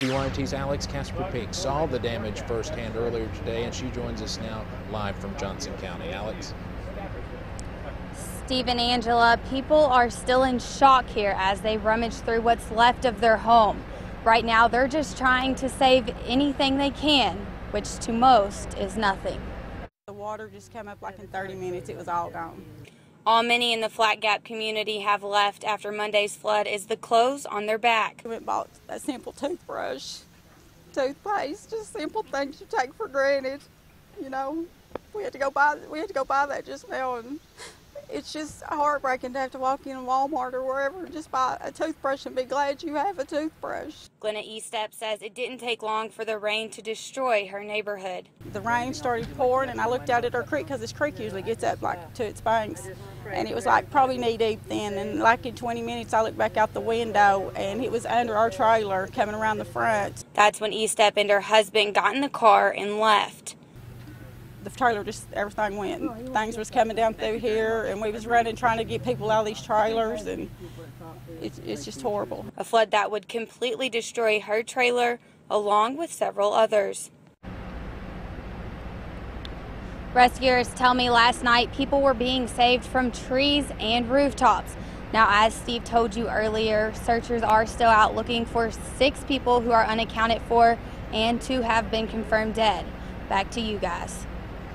WYMT's Alex Casper-Peak saw the damage firsthand earlier today, and she joins us now live from Johnson County. Alex? Steve and Angela, people are still in shock here as they rummage through what's left of their home. Right now, they're just trying to save anything they can, which to most is nothing. The water just came up like in 30 minutes. It was all gone. All many in the Flat Gap community have left after Monday's flood is the clothes on their back. We went and bought a simple toothbrush, toothpaste, just simple things you take for granted. You know, we had to go buy that just now, and it's just heartbreaking to have to walk in Walmart or wherever and just buy a toothbrush and be glad you have a toothbrush. Glenna Estep says it didn't take long for the rain to destroy her neighborhood. The rain started pouring, and I looked out at our creek because this creek usually gets up like to its banks, and it was like probably knee deep then. And like in 20 minutes, I looked back out the window, and it was under our trailer coming around the front. That's when Estep and her husband got in the car and left. The trailer just, everything went. Things was coming down through here, and we was running trying to get people out of these trailers, and it's just horrible. A flood that would completely destroy her trailer along with several others. Rescuers tell me last night people were being saved from trees and rooftops. Now, as Steve told you earlier, searchers are still out looking for 6 people who are unaccounted for and 2 have been confirmed dead. Back to you guys.